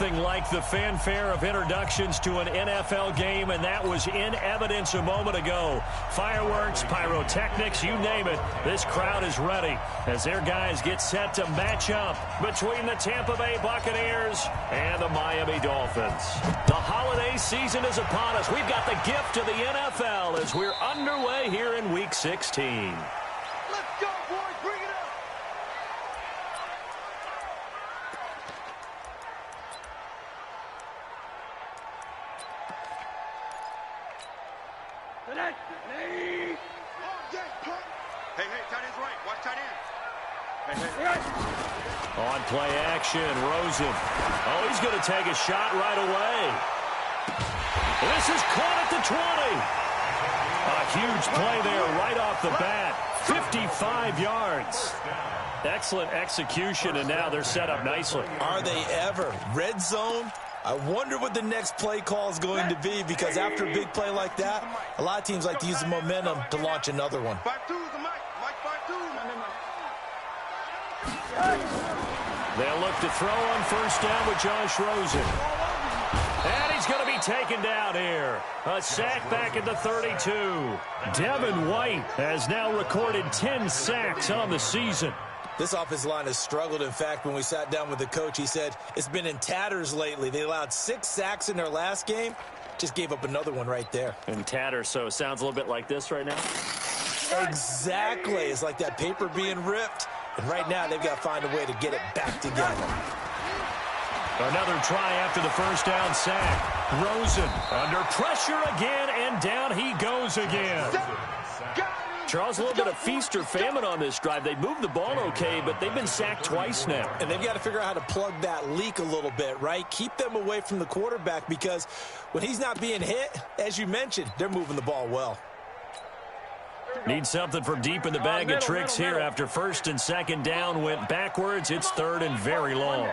Nothing like the fanfare of introductions to an NFL game, and that was in evidence a moment ago. Fireworks, pyrotechnics, you name it. This crowd is ready as their guys get set to match up between the Tampa Bay Buccaneers and the Miami Dolphins. The holiday season is upon us. We've got the gift of the NFL as we're underway here in Week 16. Let's go, boys. Bring it up. Hey, tight end's right. Watch tight end. Hey. On play action, Rosen. Oh, he's going to take a shot right away. This is caught at the 20. A huge play there right off the bat. 55 yards. Excellent execution, and now they're set up nicely. Are they ever? Red zone? I wonder what the next play call is going to be, because after a big play like that, a lot of teams like to use the momentum to launch another one. 5-2 is the mic. Mike 5-2. They'll look to throw on first down with Josh Rosen. And he's going to be taken down here. A sack back at the 32. Devin White has now recorded 10 sacks on the season. This offensive line has struggled. In fact, when we sat down with the coach, he said it's been in tatters lately. They allowed 6 sacks in their last game. Just gave up another one right there. In tatters, so it sounds a little bit like this right now? Exactly. It's like that paper being ripped. And right now, they've got to find a way to get it back together. Another try after the first down sack. Rosen under pressure again, and down he goes again. Charles, a little bit of feast or famine on this drive. They moved the ball okay, but they've been sacked twice now. And they've got to figure out how to plug that leak a little bit, right? Keep them away from the quarterback, because when he's not being hit, as you mentioned, they're moving the ball well. Need something from deep in the bag of tricks here after first and second down went backwards. It's third and very long.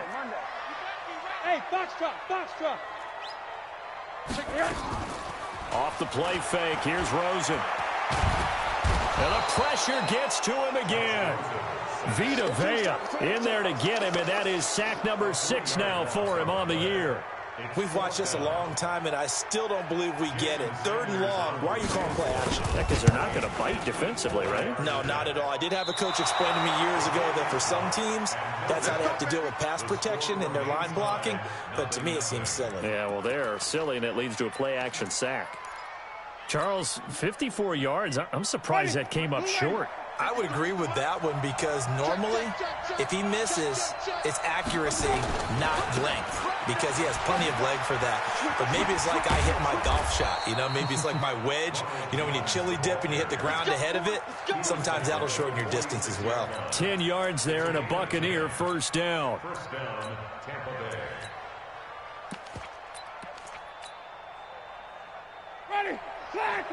Hey, box drop. Off the play fake. Here's Rosen. And the pressure gets to him again. Vita Vea in there to get him, and that is sack number 6 now for him on the year. We've watched this a long time, and I still don't believe we get it. Third and long. Why are you calling play action? Because they're not going to bite defensively, right? No, not at all. I did have a coach explain to me years ago that for some teams, that's how they have to deal with pass protection and their line blocking. But to me, it seems silly. Yeah, well, they're silly, and it leads to a play action sack. Charles, 54 yards. I'm surprised that came up short. I would agree with that one, because normally, if he misses, it's accuracy, not length, because he has plenty of leg for that. But maybe it's like I hit my golf shot, maybe it's like my wedge. When you chili dip and you hit the ground ahead of it, sometimes that'll shorten your distance as well. 10 yards there and a Buccaneer first down. Ready, flag,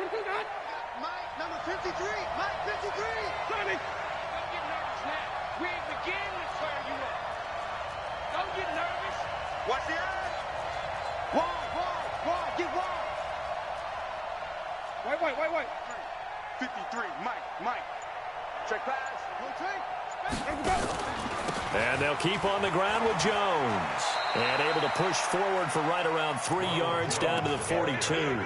Mike, number 53. Mike, 53. Sonny. Don't get nervous now. We ain't beginning to fire you up. Don't get nervous. Watch the eyes. Wide, get wide. Wait. 53. Mike. Check pass. And they'll keep on the ground with Jones. And able to push forward for right around 3 yards down to the 42.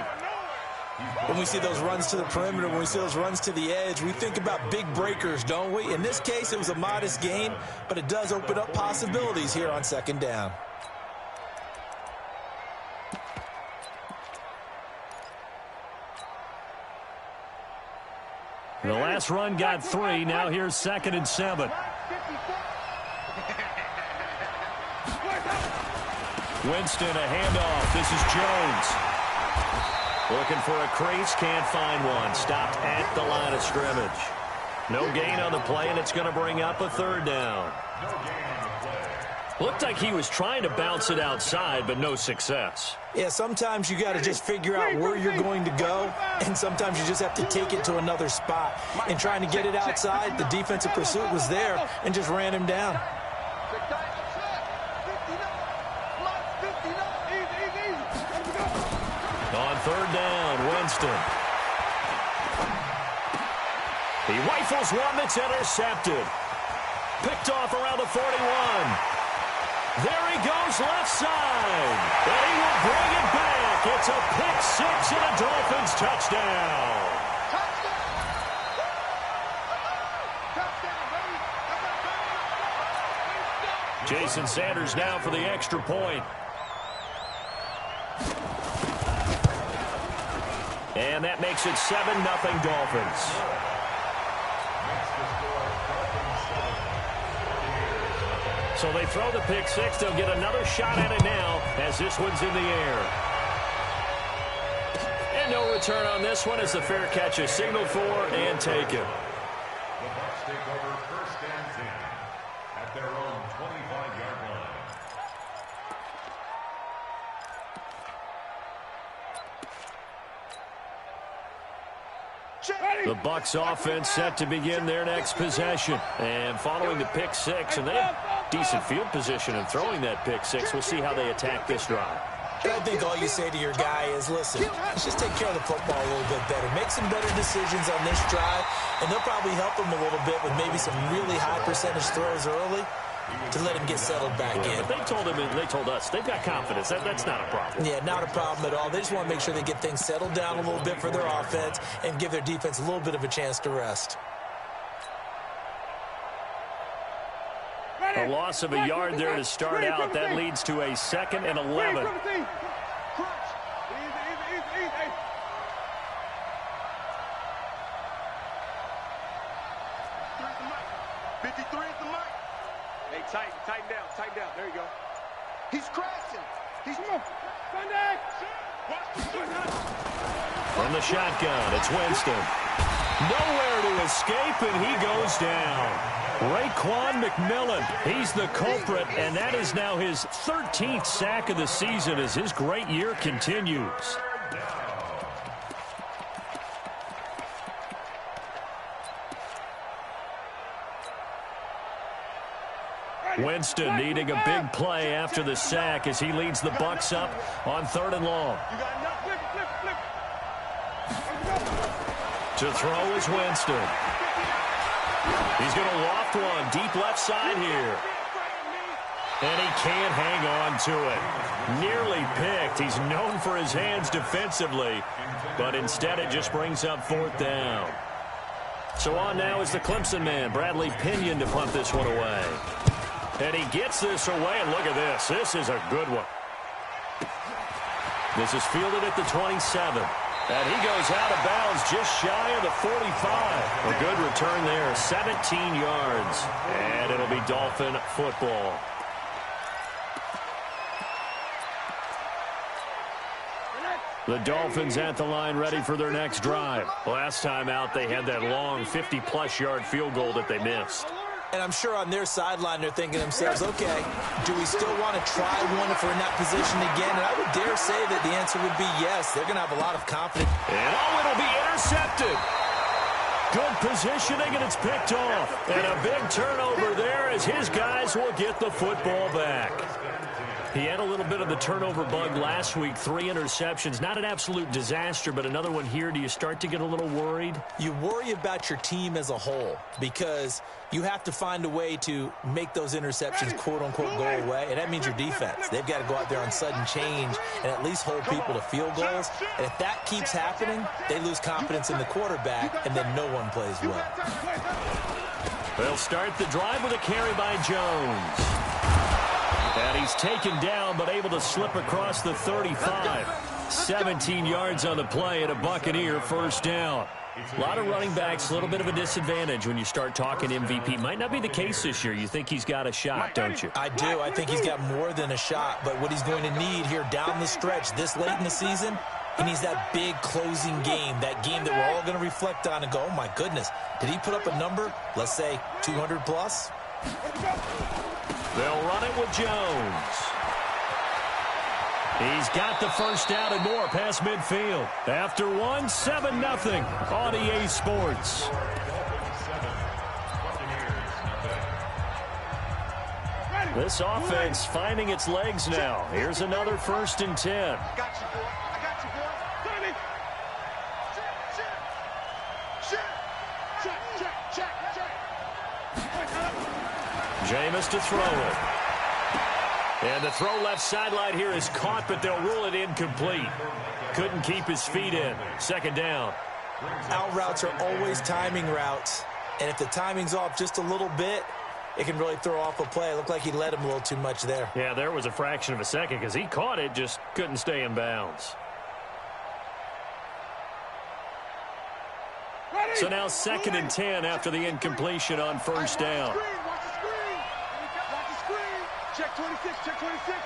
When we see those runs to the perimeter, when we see those runs to the edge, we think about big breakers, don't we? In this case, it was a modest gain, but it does open up possibilities here on second down. The last run got 3. Now here's 2nd and 7. Winston, a handoff. This is Jones. Looking for a crease, can't find one. Stopped at the line of scrimmage. No gain on the play, and it's going to bring up a third down. Looked like he was trying to bounce it outside, but no success. Yeah, sometimes you got to just figure out where you're going to go, and sometimes you just have to take it to another spot. And trying to get it outside, the defensive pursuit was there and just ran him down. On third down, Winston. He rifles one that's intercepted. Picked off around the 41. There he goes left side. And he will bring it back. It's a pick six and a Dolphins touchdown. Jason Sanders now for the extra point. And that makes it 7-0 Dolphins. So they throw the pick six. They'll get another shot at it now as this one's in the air. And no return on this one as the fair catch is signaled for and taken. The Bucs take over first and 10 at their own 25-yard line. The Bucs offense set to begin their next possession. And following the pick six, and they have decent field position in throwing that pick six. We'll see how they attack this drive. I think all you say to your guy is, listen, let's just take care of the football a little bit better. Make some better decisions on this drive, and they'll probably help him a little bit with maybe some really high percentage throws early to let him get settled back in. But they told him, and they told us, they've got confidence. That's not a problem. Yeah, not a problem at all. They just want to make sure they get things settled down a little bit for their offense and give their defense a little bit of a chance to rest. A loss of a yard there to start out. That leads to a 2nd and 11. 53 is the mic. Hey, tighten down. There you go. He's crashing. He's From the shotgun, it's Winston. Nowhere to escape, and he goes down. Raekwon McMillan, he's the culprit, and that is now his 13th sack of the season as his great year continues. Winston needing a big play after the sack as he leads the Bucs up on 3rd and long. To throw is Winston. He's going to loft one deep left side here. And he can't hang on to it. Nearly picked. He's known for his hands defensively, but instead it just brings up 4th down. So on now is the Clemson man, Bradley Pinion, to punt this one away. And he gets this away, and look at this. This is a good one. This is fielded at the 27. And he goes out of bounds just shy of the 45. A good return there, 17 yards. And it'll be Dolphin football. The Dolphins at the line ready for their next drive. Last time out, they had that long 50-plus yard field goal that they missed. And I'm sure on their sideline they're thinking to themselves, okay, do we still want to try one if we're in that position again? And I would dare say that the answer would be yes. They're going to have a lot of confidence. And it'll be intercepted. Good positioning, and it's picked off. And a big turnover there as his guys will get the football back. He had a little bit of the turnover bug last week, 3 interceptions. Not an absolute disaster, but another one here. Do you start to get a little worried? You worry about your team as a whole because you have to find a way to make those interceptions, quote-unquote, go away, and that means your defense. They've got to go out there on sudden change and at least hold people to field goals. And if that keeps happening, they lose confidence in the quarterback, and then no one plays well. They'll start the drive with a carry by Jones. And he's taken down, but able to slip across the 35. 17 yards on the play and a Buccaneer first down. A lot of running backs, a little bit of a disadvantage when you start talking MVP. Might not be the case this year. You think he's got a shot, don't you? I do. I think he's got more than a shot. But what he's going to need here down the stretch this late in the season, he needs that big closing game, that game that we're all going to reflect on and go, oh, my goodness, did he put up a number, let's say 200 plus? They'll run it with Jones. He's got the first down and more past midfield. After 1, 7-0 on EA Sports. This offense finding its legs now. Here's another 1st and 10. I got you, boy. I got you, boy. Tommy. Check. Jameis to throw it. And the throw left sideline here is caught, but they'll rule it incomplete. Couldn't keep his feet in. Second down. Out routes are always timing routes. And if the timing's off just a little bit, it can really throw off a play. It looked like he led him a little too much there. Yeah, there was a fraction of a second because he caught it, just couldn't stay in bounds. So now 2nd and 10 after the incompletion on first down. Watch the screen. Watch the screen. Check 26. Check 26.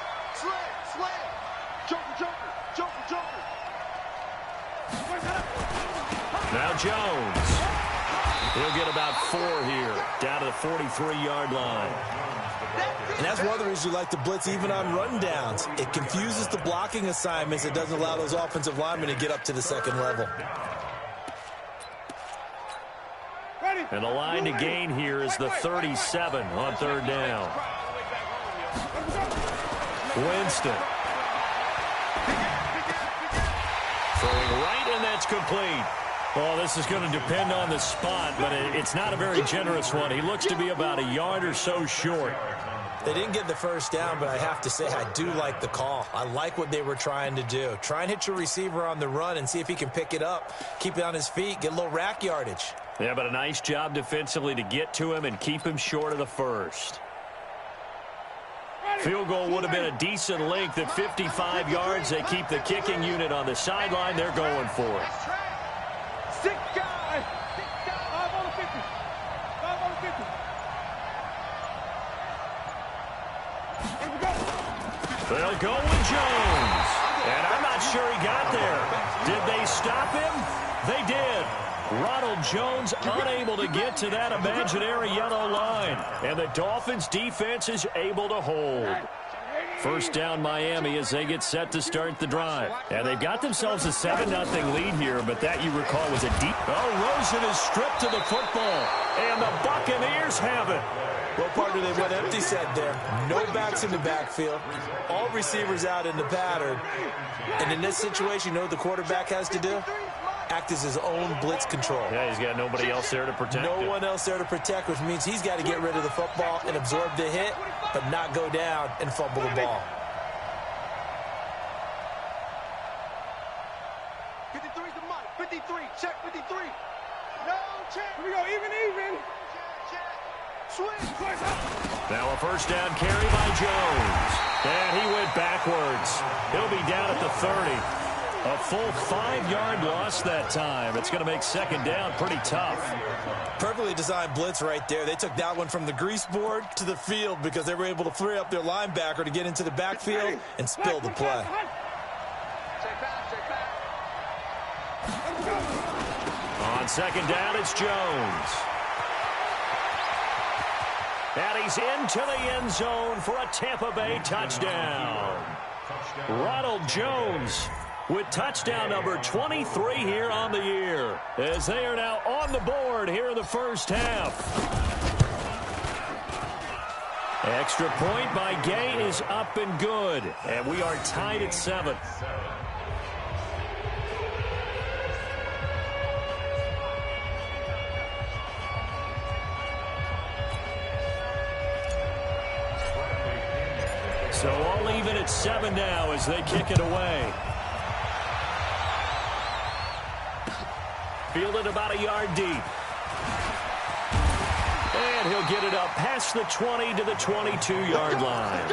Slam. Joker. Now Jones. He'll get about 4 here, down to the 43-yard line. And that's one of the reasons you like to blitz even on rundowns. It confuses the blocking assignments. It doesn't allow those offensive linemen to get up to the second level. And the line to gain here is the 37 on third down. Winston. Throwing right, and that's complete. Well, this is going to depend on the spot, but it's not a very generous one. He looks to be about a yard or so short. They didn't get the first down, but I have to say I do like the call. I like what they were trying to do. Try and hit your receiver on the run and see if he can pick it up, keep it on his feet, get a little rack yardage. Yeah, but a nice job defensively to get to him and keep him short of the first. Field goal would have been a decent length at 55 yards. They keep the kicking unit on the sideline. They're going for it. 6 guys. 5 on the 50. 5 on the 50. They'll go with Jones. And I'm not sure he got there. Did they stop him? They did. Ronald Jones unable to get to that imaginary yellow line. And the Dolphins defense is able to hold. First down Miami as they get set to start the drive. And they've got themselves a 7-0 lead here, but that, you recall, was a deep... Oh, Rosen is stripped to the football. And the Buccaneers have it. Well, partner, they went empty set there. No backs in the backfield. All receivers out in the pattern. And in this situation, you know what the quarterback has to do? Act as his own blitz control. Yeah, he's got nobody else there to protect him. No one else there to protect, which means he's got to get rid of the football and absorb the hit, but not go down and fumble the ball. 53's the mic. 53. Check 53. No check. Here we go. Even. Swing. Now a first down carry by Jones. And he went backwards. He'll be down at the 30. A full 5-yard loss that time. It's going to make second down pretty tough. Perfectly designed blitz right there. They took that one from the grease board to the field because they were able to free up their linebacker to get into the backfield and spill the play. On second down, it's Jones. And he's into the end zone for a Tampa Bay touchdown. Ronald Jones with touchdown number 23 here on the year, as they are now on the board here in the first half. Extra point by Gay is up and good, and we are tied at 7. So all even at 7 now as they kick it away. Fielded about a yard deep. And he'll get it up past the 20 to the 22-yard line.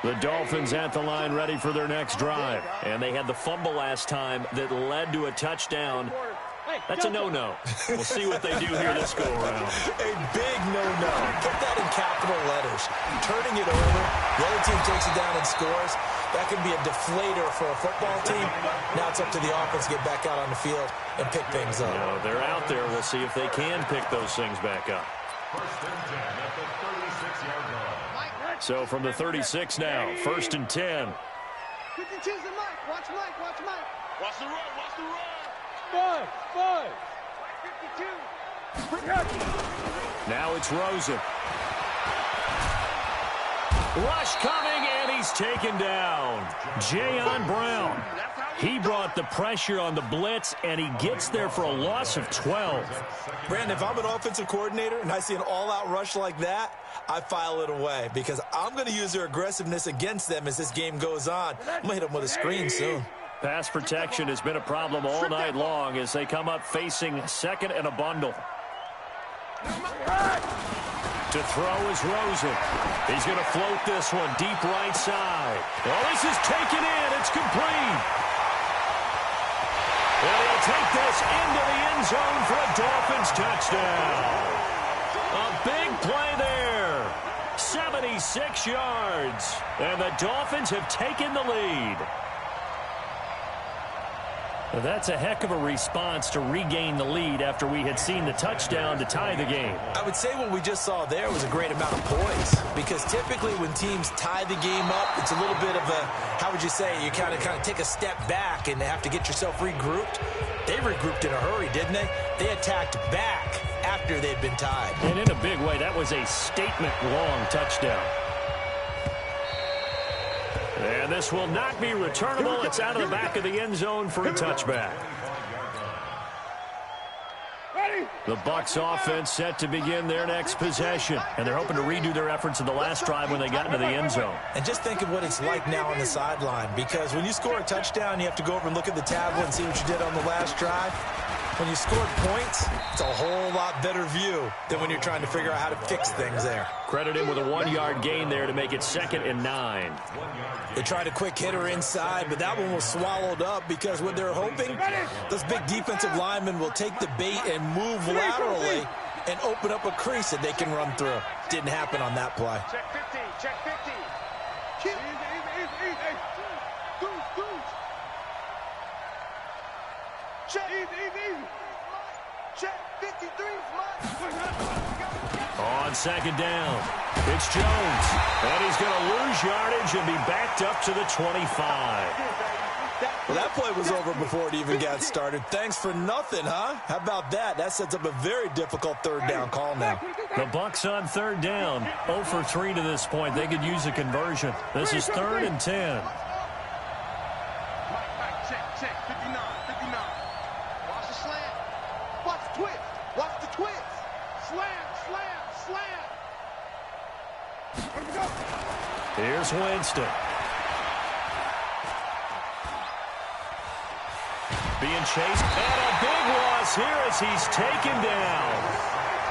The Dolphins at the line ready for their next drive. And they had the fumble last time that led to a touchdown. That's a no-no. We'll see what they do here this go-around. A big no-no. Put that in capital letters. Turning it over, the other team takes it down and scores. That can be a deflator for a football team. Now it's up to the offense to get back out on the field and pick things up. No, they're out there. We'll see if they can pick those things back up. First and 10 at the 36-yard line. So from the 36 now, first and 10. 52's the mic. Watch Mike. Watch the run. Watch the run. 5. 52. Now it's Rosen. Rush coming, and he's taken down. Jayon Brown. He brought the pressure on the blitz, and he gets there for a loss of 12. Brandon, if I'm an offensive coordinator and I see an all-out rush like that, I file it away because I'm going to use their aggressiveness against them as this game goes on. I'm going to hit them with a screen soon. Pass protection has been a problem all night long as they come up facing second and a bundle. To throw is Rosen. He's going to float this one deep right side. Oh, this is taken in. It's complete. And he'll take this into the end zone for a Dolphins touchdown. A big play there. 76 yards. And the Dolphins have taken the lead. That's a heck of a response to regain the lead after we had seen the touchdown to tie the game. I would say what we just saw there was a great amount of poise because typically when teams tie the game up, it's a little bit of a, how would you say, you kind of take a step back and have to get yourself regrouped. They regrouped in a hurry, didn't they? They attacked back after they'd been tied. And in a big way, that was a statement-long touchdown. And this will not be returnable. It's out of the back of the end zone for a touchback. The Bucs offense set to begin their next possession. And they're hoping to redo their efforts in the last drive when they got into the end zone. And just think of what it's like now on the sideline. Because when you score a touchdown, you have to go over and look at the tablet and see what you did on the last drive. When you scored points, it's a whole lot better view than when you're trying to figure out how to fix things there. Credit him with a 1-yard gain there to make it 2nd and 9. They tried a quick hitter inside, but that one was swallowed up because what they're hoping, those big defensive linemen will take the bait and move laterally and open up a crease that they can run through. Didn't happen on that play. Check 50, check 50. Check 53 On 2nd down, it's Jones. And he's going to lose yardage and be backed up to the 25. Well, that play was over before it even got started. Thanks for nothing, huh? How about that? That sets up a very difficult 3rd down call now. The Bucs on 3rd down, 0 for 3 to this point. They could use a conversion. This is 3rd and 10. Check 59. Watch the slant. Watch the twist. Watch the twist. Slam. Here we go. Here's Winston. Being chased, and a big loss here as he's taken down.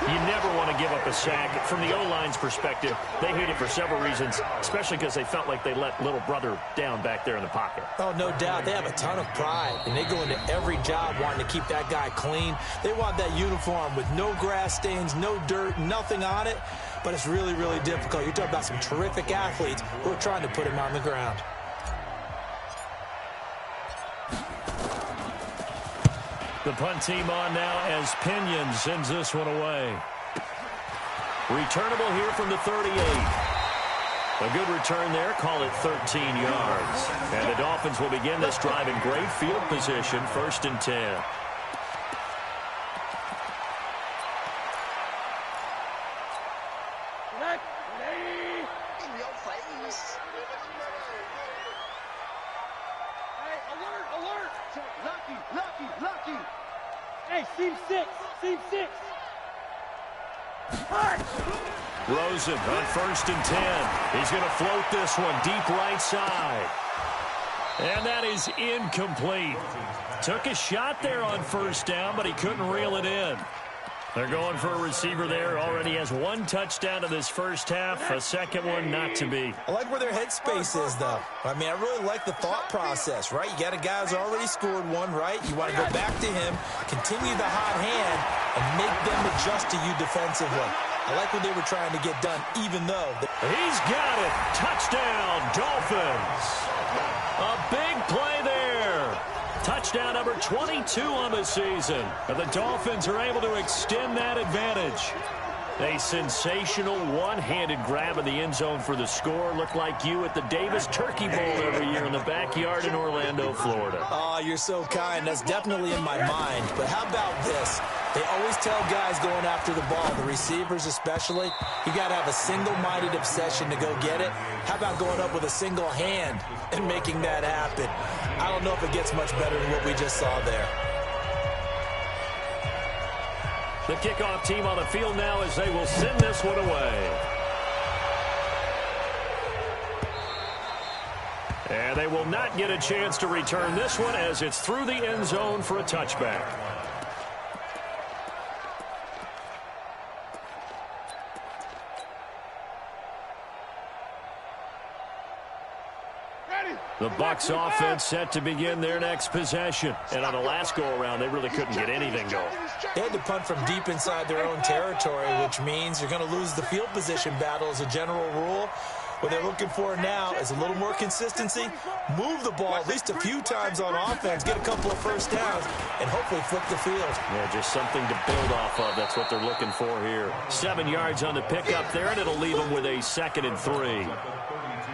You never want to give up a sack. From the O-line's perspective, they hate it for several reasons, especially because they felt like they let little brother down back there in the pocket. Oh, no doubt. They have a ton of pride, and they go into every job wanting to keep that guy clean. They want that uniform with no grass stains, no dirt, nothing on it, but it's really, really difficult. You're talking about some terrific athletes who are trying to put him on the ground. The punt team on now as Pinion sends this one away. Returnable here from the 38. A good return there. Call it 13 yards. And the Dolphins will begin this drive in great field position. 1st and 10. Lucky. Hey, seam 6. Rosen on 1st and 10. He's going to float this one deep right side. And that is incomplete. Took a shot there on 1st down, but he couldn't reel it in. They're going for a receiver there. Already has 1 touchdown in this 1st half. A 2nd one not to be. I like where their headspace is, though. I mean, I really like the thought process, right? You got a guy who's already scored 1, right? You want to go back to him, continue the hot hand, and make them adjust to you defensively. I like what they were trying to get done, even though... He's got it. Touchdown, Dolphins. A big play there. Touchdown number 22 on the season. And the Dolphins are able to extend that advantage. A sensational one-handed grab in the end zone for the score. Looked like you at the Davis Turkey Bowl every year in the backyard in Orlando, Florida. Oh, you're so kind. That's definitely in my mind. But how about this? They always tell guys going after the ball, the receivers especially, you got to have a single-minded obsession to go get it. How about going up with a single hand and making that happen? I don't know if it gets much better than what we just saw there. The kickoff team on the field now as they will send this one away. And they will not get a chance to return this one as it's through the end zone for a touchback. The Bucs offense set to begin their next possession. And on the last go-around, they really couldn't get anything going. They had to punt from deep inside their own territory, which means you're going to lose the field position battle as a general rule. What they're looking for now is a little more consistency, move the ball at least a few times on offense, get a couple of first downs, and hopefully flip the field. Yeah, just something to build off of. That's what they're looking for here. 7 yards on the pickup there, and it'll leave them with a 2nd and 3.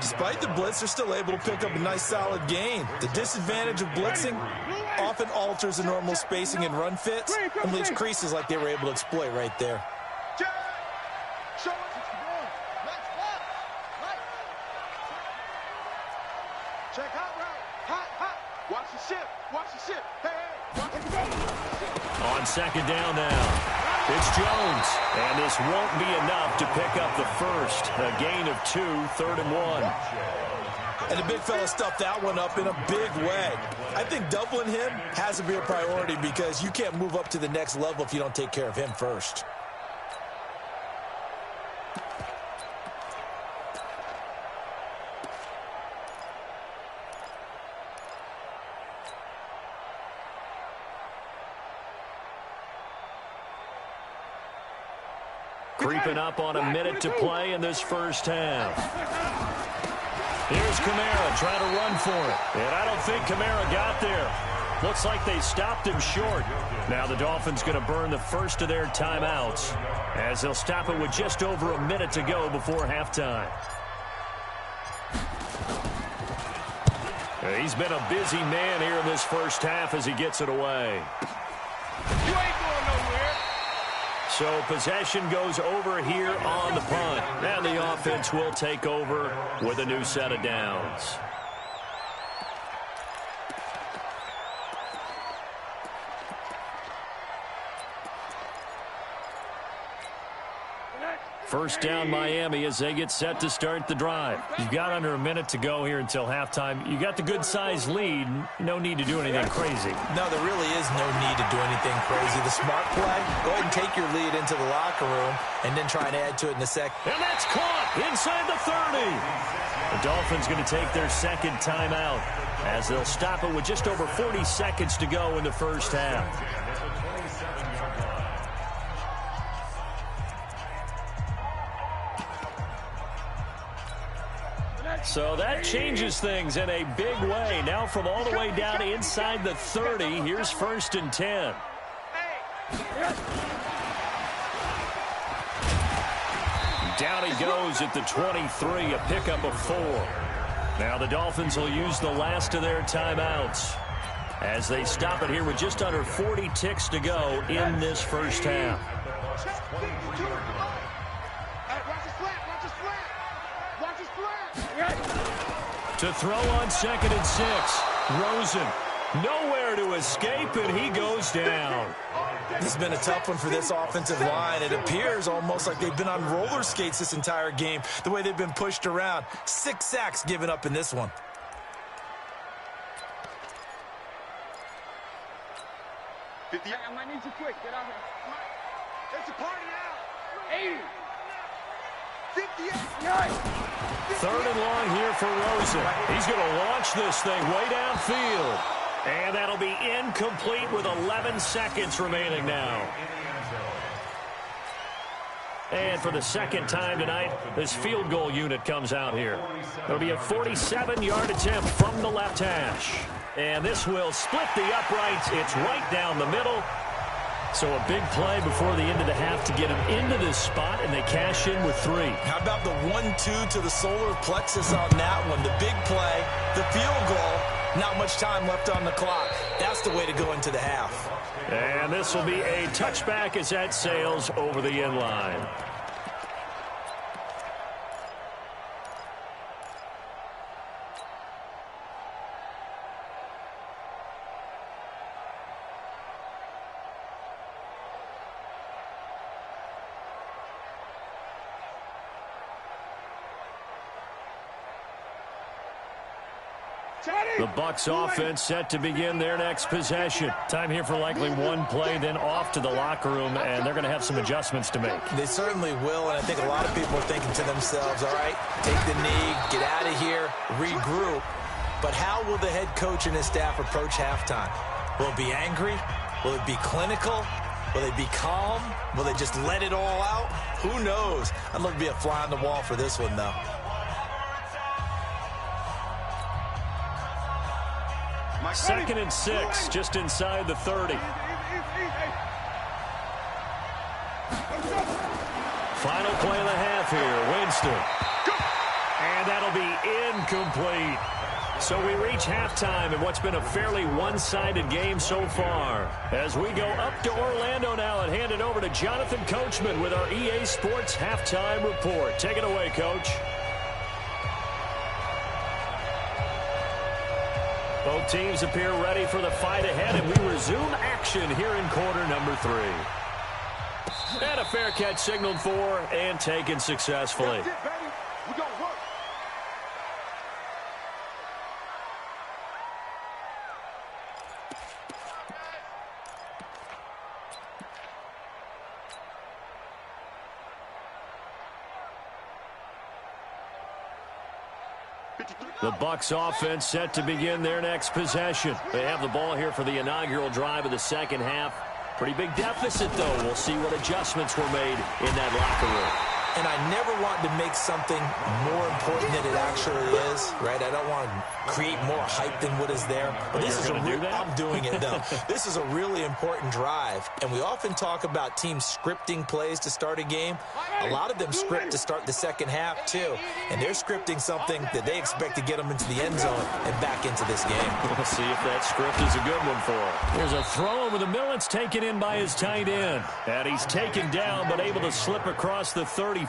Despite the blitz, they're still able to pick up a nice solid gain. The disadvantage of blitzing often alters the normal spacing and run fits and leaves creases like they were able to exploit right there. Check hot route. Hot. Watch the ship. Watch the ship. Hey. Watch the go. On 2nd down now. It's Jones. And this won't be enough to pick up the first. A gain of 2, 3rd and 1. And the big fella stuffed that one up in a big way. I think doubling him has to be a priority because you can't move up to the next level if you don't take care of him first. Creeping up on a minute to play in this first half. Here's Kamara trying to run for it. And I don't think Kamara got there. Looks like they stopped him short. Now the Dolphins going to burn the first of their timeouts as they'll stop it with just over a minute to go before halftime. He's been a busy man here in this first half as he gets it away. You ain't going nowhere. So possession goes over here on the punt. And the offense will take over with a new set of downs. First down Miami as they get set to start the drive. You've got under a minute to go here until halftime. You got the good-sized lead. No need to do anything crazy. No, there really is no need to do anything crazy. The smart play, go ahead and take your lead into the locker room and then try and add to it in the second. And that's caught inside the 30. The Dolphins going to take their second timeout as they'll stop it with just over 40 seconds to go in the first half. So that changes things in a big way. Now from all the way down inside the 30, here's 1st and 10. Down he goes at the 23, a pickup of 4. Now the Dolphins will use the last of their timeouts as they stop it here with just under 40 ticks to go in this first half. To throw on 2nd and 6. Rosen nowhere to escape, and he goes down. This has been a tough one for this offensive line. It appears almost like they've been on roller skates this entire game, the way they've been pushed around. 6 sacks given up in this one. I might need you quick. Get out here. It's a party now. 80. 58. 3rd and long here for Rosen. He's going to launch this thing way downfield. And that'll be incomplete with 11 seconds remaining now. And for the second time tonight, this field goal unit comes out here. It'll be a 47-yard attempt from the left hash. And this will split the uprights. It's right down the middle. So a big play before the end of the half to get them into this spot, and they cash in with 3. How about the 1-2 to the solar plexus on that one? The big play, the field goal, not much time left on the clock. That's the way to go into the half. And this will be a touchback as that sails over the end line. The Bucs offense set to begin their next possession. Time here for likely one play, then off to the locker room, and they're going to have some adjustments to make. They certainly will, and I think a lot of people are thinking to themselves, all right, take the knee, get out of here, regroup. But how will the head coach and his staff approach halftime? Will it be angry? Will it be clinical? Will they be calm? Will they just let it all out? Who knows? I'd love to be a fly on the wall for this one, though. Second and 6, just inside the 30. Final play of the half here, Winston. And that'll be incomplete. So we reach halftime in what's been a fairly one-sided game so far. As we go up to Orlando now and hand it over to Jonathan Coachman with our EA Sports Halftime Report. Take it away, Coach. Both teams appear ready for the fight ahead, and we resume action here in quarter number 3. And a fair catch signaled for and taken successfully. That's it, baby. We gonna work. The Bucs offense set to begin their next possession. They have the ball here for the inaugural drive of the second half. Pretty big deficit, though. We'll see what adjustments were made in that locker room. And I never want to make something more important than it actually is, right? I don't want to create more hype than what is there. But this is I'm doing it, though. This is a really important drive. And we often talk about teams scripting plays to start a game. A lot of them script to start the second half, too. And they're scripting something that they expect to get them into the end zone and back into this game. We'll see if that script is a good one for him. Here's a throw over the middle. It's taken in by his tight end. And he's taken down but able to slip across the 35.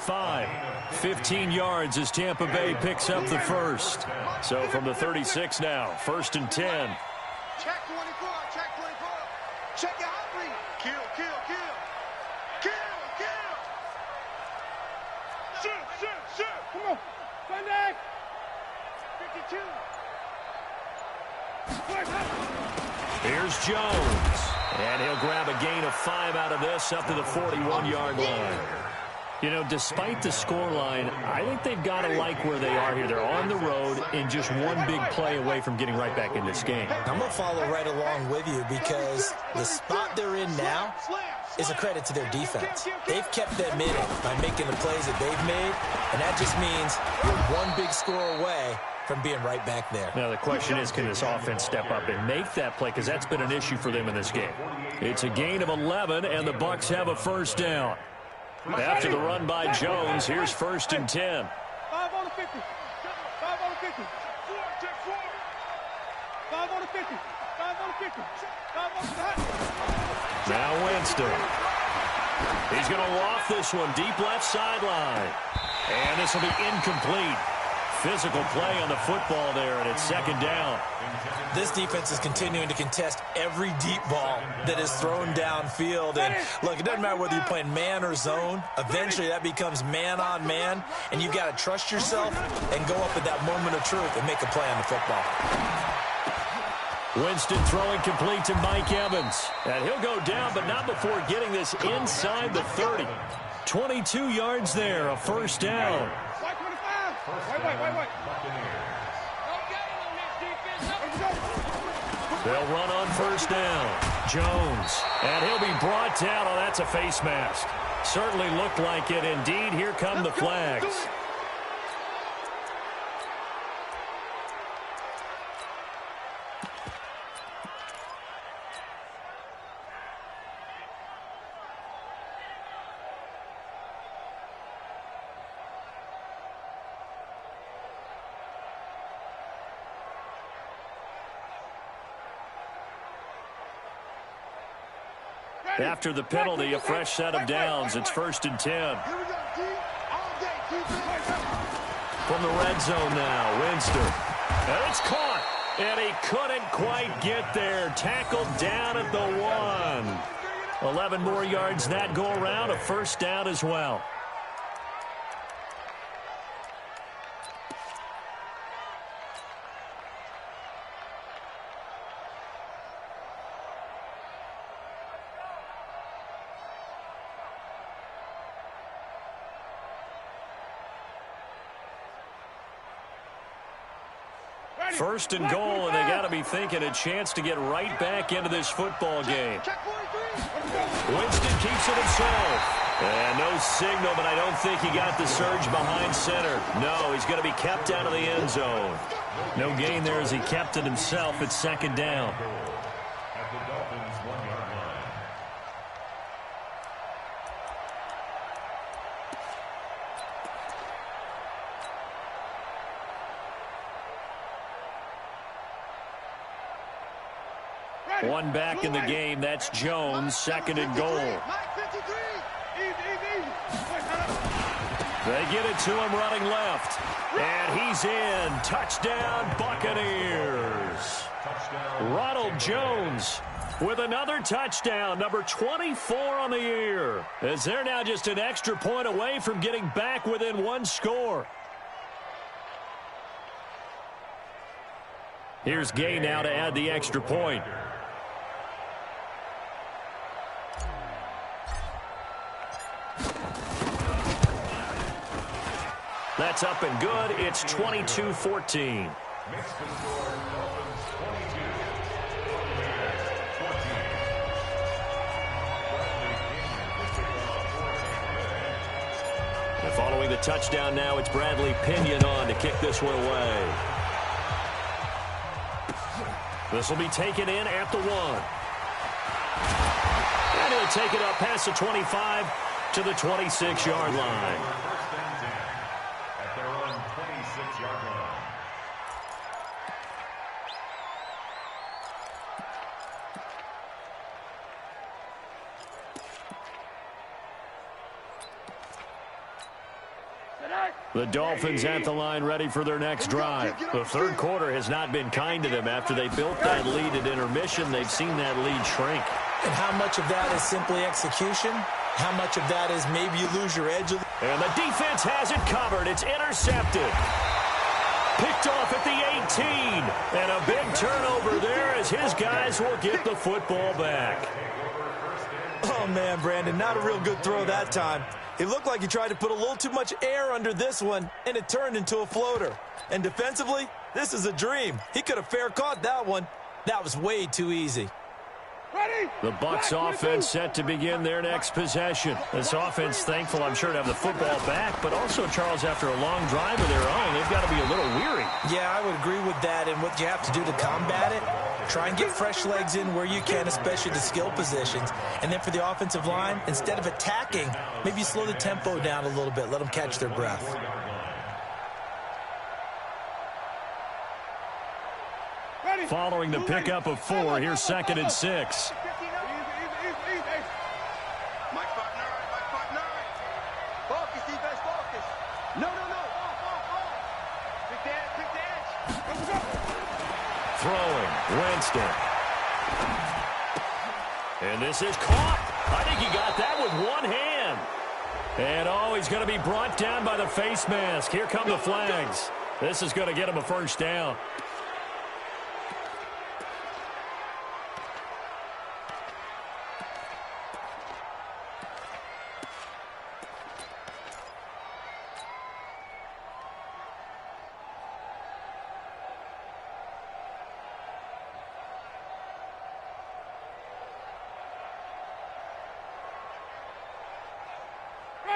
15 yards as Tampa Bay picks up the first. So from the 36 now, 1st and 10. Check 24, check 24. Check your hot read. Kill, kill, kill. Kill, kill. Shoot. Come on. Sunday. 52. Here's Jones. And he'll grab a gain of 5 out of this up to the 41-yard line. You know, despite the scoreline, I think they've got to like where they are here. They're on the road and just one big play away from getting right back in this game. I'm going to follow right along with you because the spot they're in now is a credit to their defense. They've kept them in it by making the plays that they've made, and that just means you're one big score away from being right back there. Now, the question is, can this offense step up and make that play? Because that's been an issue for them in this game. It's a gain of 11, and the Bucs have a first down. After the run by Jones, here's 1st and 10. 5 on the 50. 5 on the 50. 5 on the 50. 5 on the 50. 5 on the 50. Now Winston. He's going to loft this one deep left sideline. And this will be incomplete. Physical play on the football there, and it's 2nd down. This defense is continuing to contest every deep ball that is thrown downfield. And look, it doesn't matter whether you're playing man or zone. Eventually, that becomes man on man, and you've got to trust yourself and go up at that moment of truth and make a play on the football. Winston throwing complete to Mike Evans. And he'll go down, but not before getting this inside the 30. 22 yards there, a first down. Wait. They'll run on first down. Jones. And he'll be brought down. Oh, that's a face mask. Certainly looked like it. Indeed, here come the flags. After the penalty, a fresh set of downs. It's 1st and 10. Here we go, D. All day, defense. From the red zone now, Winston. And it's caught. And he couldn't quite get there. Tackled down at the 1. 11 more yards that go around. A first down as well. First and goal, and they got to be thinking a chance to get right back into this football game. Winston keeps it himself. And no signal, but I don't think he got the surge behind center. No, he's going to be kept out of the end zone. No gain there as he kept it himself. It's second down. At the Dolphins' 1-yard line. One back in the game. That's Jones. Second and goal. They get it to him running left. And he's in. Touchdown, Buccaneers. Ronald Jones with another touchdown, number 24 on the year, as they're now just an extra point away from getting back within one score. Here's Gay now to add the extra point. That's up and good. It's 22-14. Makes the score Dolphins 22. And following the touchdown now, it's Bradley Pinion on to kick this one away. This will be taken in at the 1. And he'll take it up past the 25 to the 26-yard line. At their own 26-yard line. The Dolphins at the line ready for their next drive. The third quarter has not been kind to them. After they built that lead at intermission, they've seen that lead shrink. And how much of that is simply execution? How much of that is maybe you lose your edge? And the defense has it covered. It's intercepted. Picked off at the 18. And a big turnover there as his guys will get the football back. Oh, man, Brandon, not a real good throw that time. It looked like he tried to put a little too much air under this one, and it turned into a floater. And defensively, this is a dream. He could have fair caught that one. That was way too easy. The Bucs offense set to begin their next possession. This offense thankful, I'm sure, to have the football back, but also, Charles, after a long drive of their own, they've got to be a little weary. Yeah, I would agree with that, and what you have to do to combat it, try and get fresh legs in where you can, especially the skill positions. And then for the offensive line, instead of attacking, maybe slow the tempo down a little bit, let them catch their breath. Following the pickup of 4, here's 2nd and 6. Focus, defense, focus. No. Pick the edge. Go. Throwing, Winston. And this is caught. I think he got that with one hand. And, he's going to be brought down by the face mask. Here come the flags. This is going to get him a first down.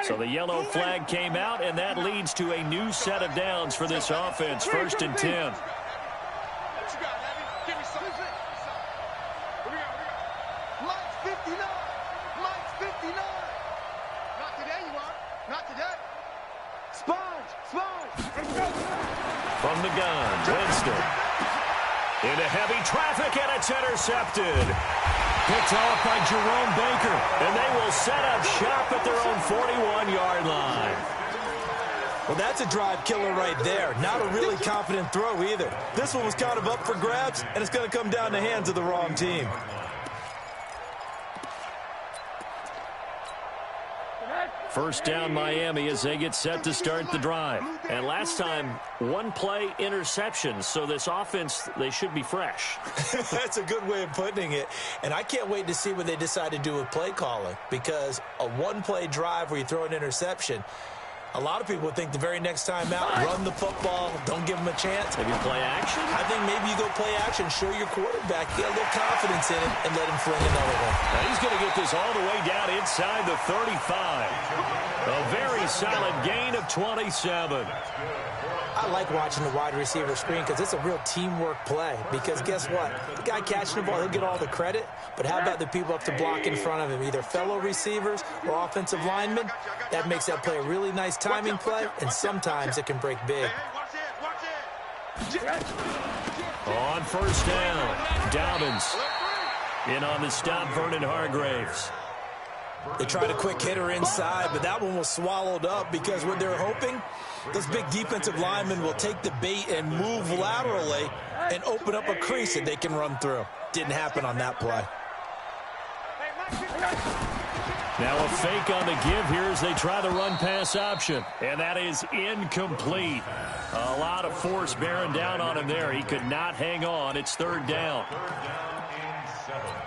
So the yellow flag came out, and that leads to a new set of downs for this offense. 1st and 10. What you got, Abby? Give me some. Here we go. Mike's 59. Not today, you are. Not today. Sponge. From the gun, Winston. Into heavy traffic, and it's intercepted. Picked off by Jerome Baker, and they will set up shop at their own 41-yard line. Well, that's a drive killer right there. Not a really confident throw either. This one was kind of up for grabs, and it's going to come down the hands of the wrong team. First down, Miami, as they get set to start the drive. And last time, one play interception. So this offense, they should be fresh. That's a good way of putting it. And I can't wait to see what they decide to do with play calling. Because a one-play drive where you throw an interception, A lot of people would think the very next time out, run the football, don't give him a chance. Maybe play action? I think maybe you go play action, show your quarterback, get a little confidence in him, and let him fling another one. Now he's going to get this all the way down inside the 35. A very solid gain of 27. I like watching the wide receiver screen because it's a real teamwork play. Because guess what? The guy catching the ball, he'll get all the credit. But how about the people up to block in front of him, either fellow receivers or offensive linemen? That makes that play a really nice timing play, and sometimes it can break big. On first down, Dobbins in on the stop, Vernon Hargraves. They tried a quick hitter inside, but that one was swallowed up because what they're hoping, those big defensive linemen will take the bait and move laterally and open up a crease that they can run through. Didn't happen on that play. Now a fake on the give here as they try the run-pass option. And that is incomplete. A lot of force bearing down on him there. He could not hang on. It's third down. Third down and 7.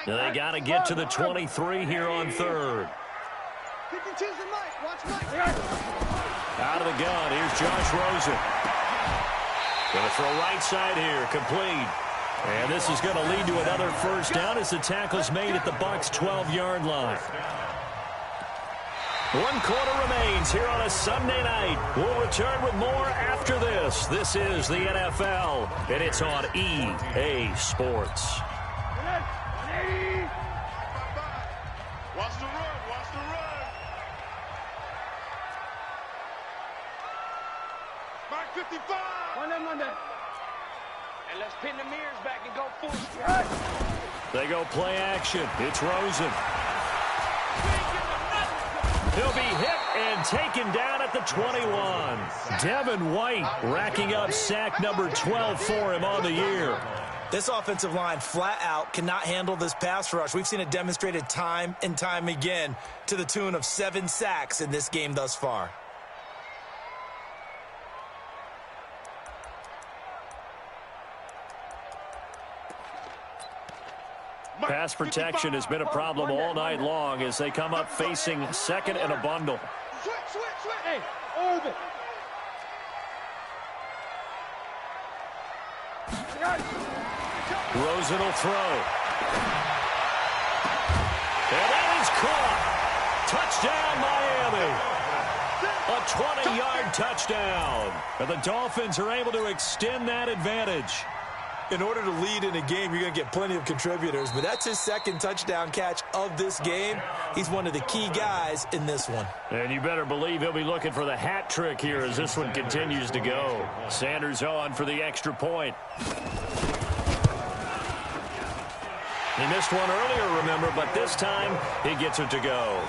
They got to get to the 23 here on third. Out of the gun, here's Josh Rosen. Going to throw right side here, complete. And this is going to lead to another first down as the tackle's made at the Bucs' 12-yard line. 1 quarter remains here on a Sunday night. We'll return with more after this. This is the NFL, and it's on EA Sports. Watch the run, watch the run. Mark 55. Monday. And let's pin the mirrors back and go full speed. They go play action. It's Rosen. He'll be hit and taken down at the 21. Devin White racking up sack number 12 for him on the year. This offensive line flat out cannot handle this pass rush. We've seen it demonstrated time and time again to the tune of 7 sacks in this game thus far. Pass protection has been a problem all night long as they come up facing second and a bundle. Switch. Hey, orbit. Rosen will throw. And that is caught. Touchdown, Miami. A 20-yard touchdown. And the Dolphins are able to extend that advantage. In order to lead in a game, you're going to get plenty of contributors, but that's his second touchdown catch of this game. He's one of the key guys in this one. And you better believe he'll be looking for the hat trick here as this one continues to go. Sanders on for the extra point. He missed one earlier, remember, but this time he gets it to go.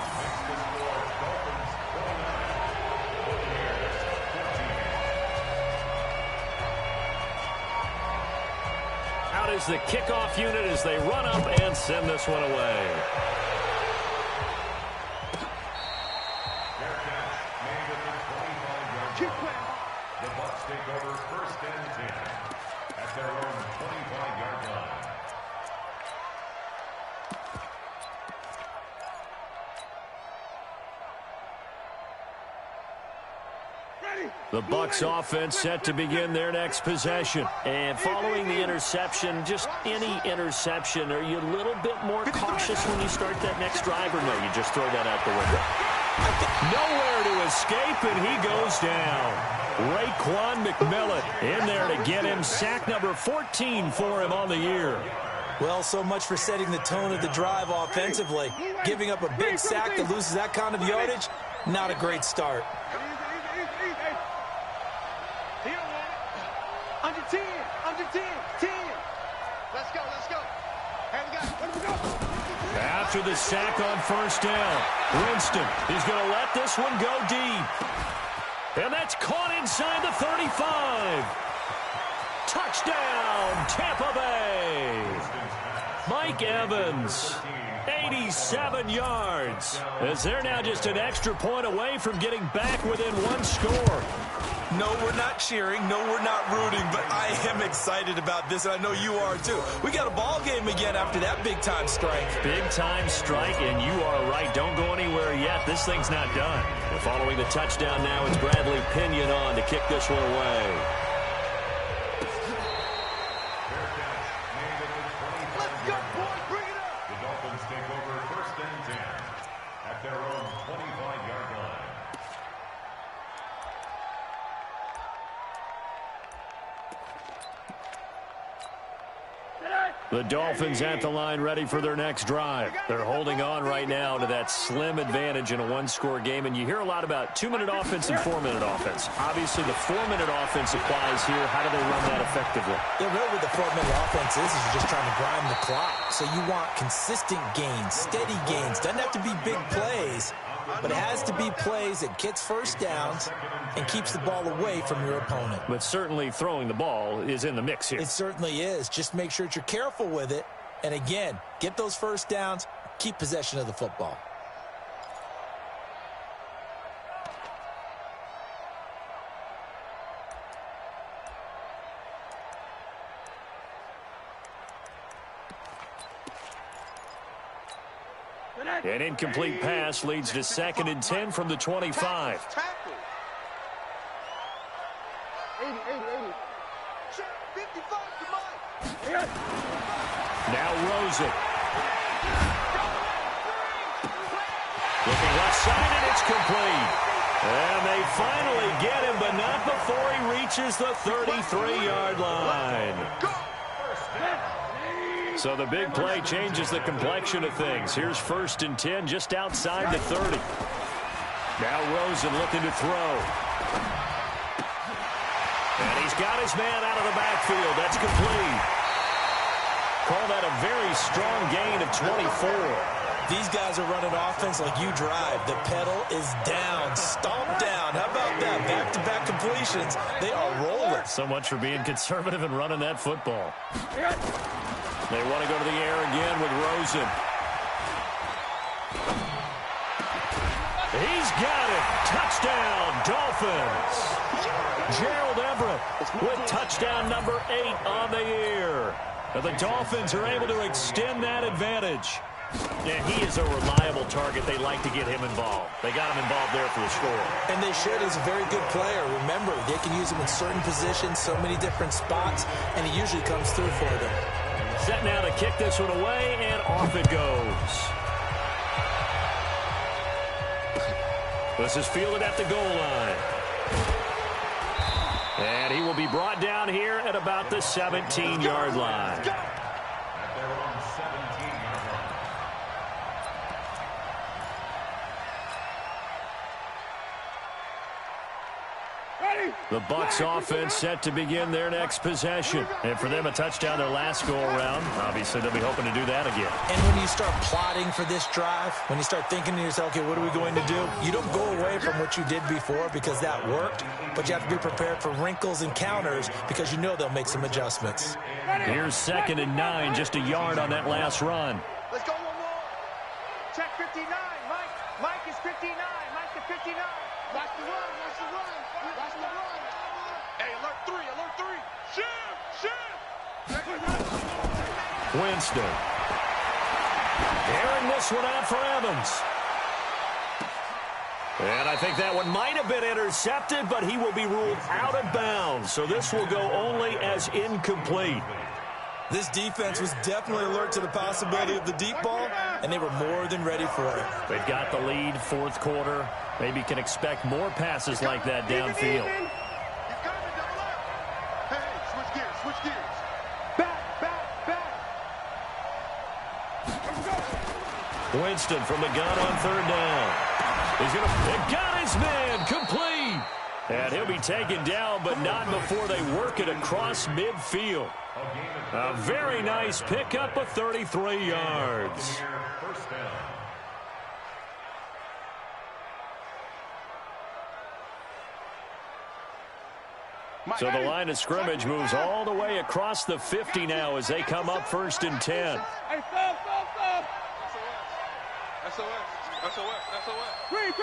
Out is the kickoff unit as they run up and send this one away. The Bucs take over first and 10 at their own 25-yard line. The Bucs offense set to begin their next possession. And following the interception, just any interception, are you a little bit more cautious when you start that next drive, or no, you just throw that out the window? Nowhere to escape, and he goes down. Raekwon McMillan in there to get him sack number 14 for him on the year. Well, so much for setting the tone of the drive offensively. Giving up a big sack that loses that kind of yardage, not a great start. Under 10. 10. Let's go. Hey, we go. After the sack on first down, Winston, he's going to let this one go deep. And that's caught inside the 35. drive. Touchdown, Tampa Bay. Mike Evans, 87 yards, as they're now just an extra point away from getting back within one score. No, we're not cheering. No, we're not rooting, but I am excited about this, and I know you are too. We got a ball game again after that big-time strike. Big-time strike, and you are right. Don't go anywhere yet. This thing's not done. Following the touchdown now, it's Bradley Pinion on to kick this one away. Let's go, boys. Bring it up. The Dolphins take over 1st and 10 at their own 25-yard line. The Dolphins at the line ready for their next drive. They're holding on right now to that slim advantage in a one-score game, and you hear a lot about 2-minute offense and 4-minute offense. Obviously, the 4-minute offense applies here. How do they run that effectively? Yeah, really what the 4-minute offense is you're just trying to grind the clock. So you want consistent gains, steady gains. Doesn't have to be big plays, but it has to be plays that gets first downs and keeps the ball away from your opponent. But certainly throwing the ball is in the mix here. It certainly is. Just make sure that you're careful with it. And again, get those first downs, keep possession of the football. An incomplete pass leads to 2nd and 10 from the 25. Tackle. 80. 55 to Mike. Now Rosen. Looking left side, and it's complete. And they finally get him, but not before he reaches the 33-yard line. So the big play changes the complexion of things. Here's 1st and 10 just outside the 30. Now Rosen looking to throw. And he's got his man out of the backfield. That's complete. Call that a very strong gain of 24. These guys are running offense like you drive. The pedal is down, stomp down. How about that? Back-to-back completions. They are rolling. So much for being conservative and running that football. They want to go to the air again with Rosen. He's got it. Touchdown, Dolphins. Gerald Everett with touchdown number 8 on the year. And the Dolphins are able to extend that advantage. And he is a reliable target. They like to get him involved. They got him involved there for the score. And they should. He's a very good player. Remember, they can use him in certain positions, so many different spots, and he usually comes through for them. Set now to kick this one away, and off it goes. This is fielded at the goal line. And he will be brought down here at about the 17-yard line. At their own 17-yard line. The Bucs offense set to begin their next possession. And for them, a touchdown their last go-around. Obviously, they'll be hoping to do that again. And when you start plotting for this drive, when you start thinking to yourself, okay, what are we going to do? You don't go away from what you did before because that worked, but you have to be prepared for wrinkles and counters because you know they'll make some adjustments. Here's 2nd and 9, just a yard on that last run. Let's go one more. Check 59. Mike is 59. Mike to 59. Watch the run. Watch the run. Watch the run. Hey, alert 3. Alert 3. Shift. Winston. Airing this one out for Evans. And I think that one might have been intercepted, but he will be ruled out of bounds. So this will go only as incomplete. This defense was definitely alert to the possibility of the deep ball, and they were more than ready for it. They've got the lead, 4th quarter. Maybe can expect more passes like that downfield. Hey, switch gears. Switch gears. Back. Winston from the gun on 3rd down. He's going to got his man complete. And he'll be taken down, but not before they work it across midfield. A very nice pickup of 33 yards. First down. So the line of scrimmage moves all the way across the 50 now as they come up 1st and 10. Hey, stop. SOS. Twitch.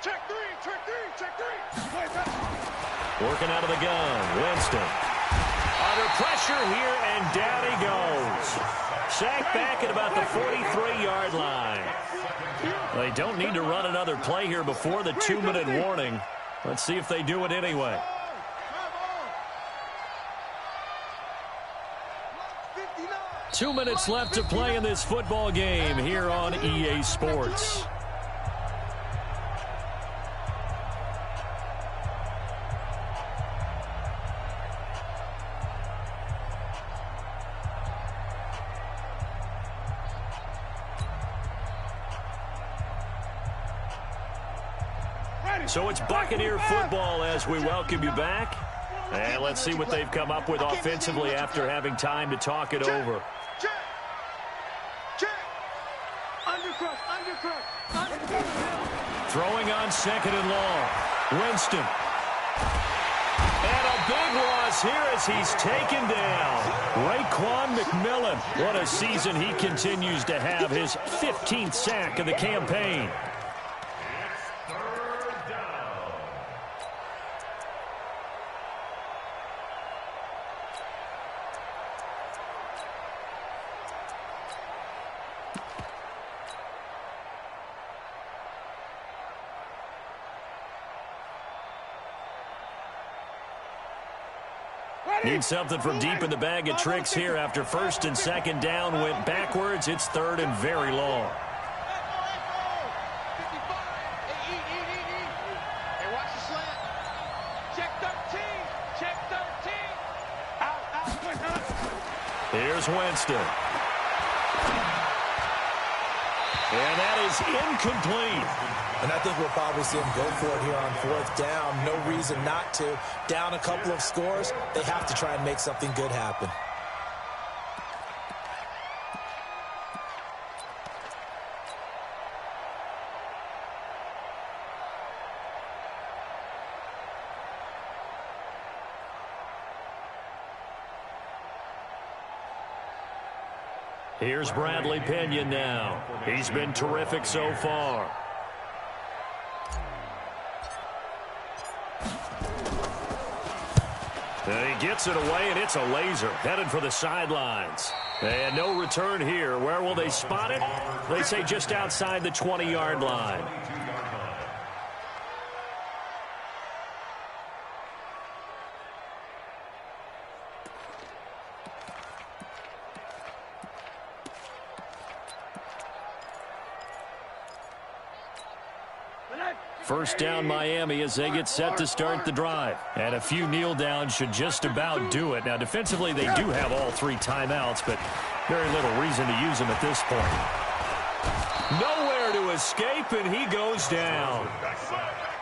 Check three. Working out of the gun, Winston. Under pressure here, and down he goes. Sacked back at about the 43-yard line. They don't need to run another play here before the 2-minute warning. Let's see if they do it anyway. Two minutes left to play in this football game here on EA Sports. So it's Buccaneer football as we welcome you back. And let's see what they've come up with offensively after having time to talk it over. Throwing on 2nd and long. Winston. And a big loss here as he's taken down. Raekwon McMillan. What a season he continues to have. His 15th sack of the campaign. Need something from deep in the bag of tricks here after 1st and 2nd down went backwards. It's 3rd and very long. Hey, watch the slant. Check 13. Here's Winston. And that is incomplete. And I think we'll probably see him go for it here on 4th down. No reason not to. Down a couple of scores, they have to try and make something good happen. Here's Bradley Pinion now. He's been terrific so far. And he gets it away, and it's a laser headed for the sidelines. And no return here. Where will they spot it? They say just outside the 20-yard line. First down Miami as they get set to start the drive. And a few kneel downs should just about do it. Now defensively they do have all 3 timeouts, but very little reason to use them at this point. Nowhere to escape, and he goes down.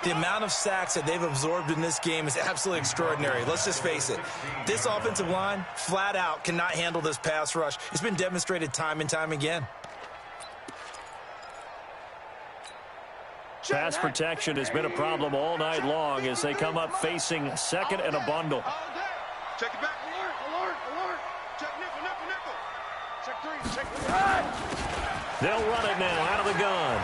The amount of sacks that they've absorbed in this game is absolutely extraordinary. Let's just face it. This offensive line, flat out, cannot handle this pass rush. It's been demonstrated time and time again. Pass protection has been a problem all night long as they come up facing 2nd and a bundle. Check it back. Alert. Check nickel. Check 3. They'll run it now out of the gun.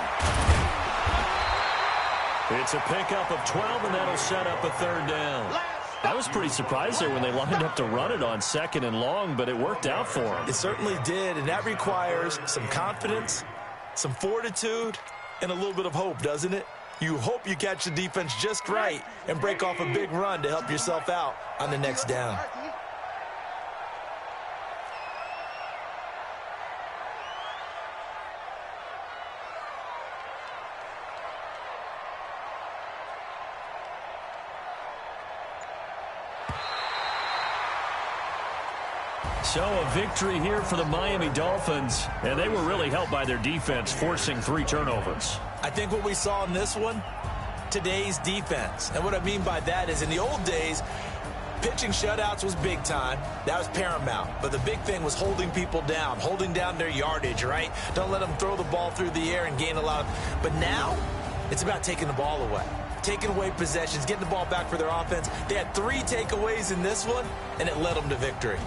It's a pickup of 12, and that'll set up a 3rd down. I was pretty surprised there when they lined up to run it on 2nd and long, but it worked out for them. It certainly did, and that requires some confidence, some fortitude, and a little bit of hope, doesn't it? You hope you catch the defense just right and break off a big run to help yourself out on the next down. So a victory here for the Miami Dolphins, and they were really helped by their defense, forcing 3 turnovers. I think what we saw in this one, today's defense. And what I mean by that is in the old days, pitching shutouts was big time. That was paramount. But the big thing was holding people down, holding down their yardage, right? Don't let them throw the ball through the air and gain a lot. But now, It's about taking the ball away, taking away possessions, getting the ball back for their offense. They had 3 takeaways in this one, and it led them to victory.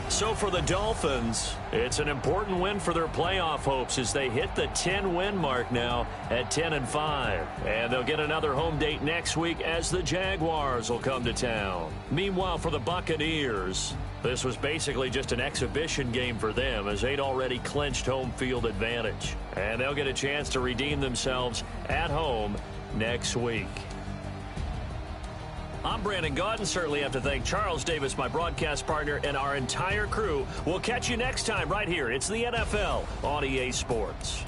So for the Dolphins, it's an important win for their playoff hopes as they hit the 10-win mark now at 10-5. And they'll get another home date next week as the Jaguars will come to town. Meanwhile, for the Buccaneers, this was basically just an exhibition game for them as they'd already clinched home field advantage. And they'll get a chance to redeem themselves at home next week. I'm Brandon Gaudin. Certainly have to thank Charles Davis, my broadcast partner, and our entire crew. We'll catch you next time right here. It's the NFL on EA Sports.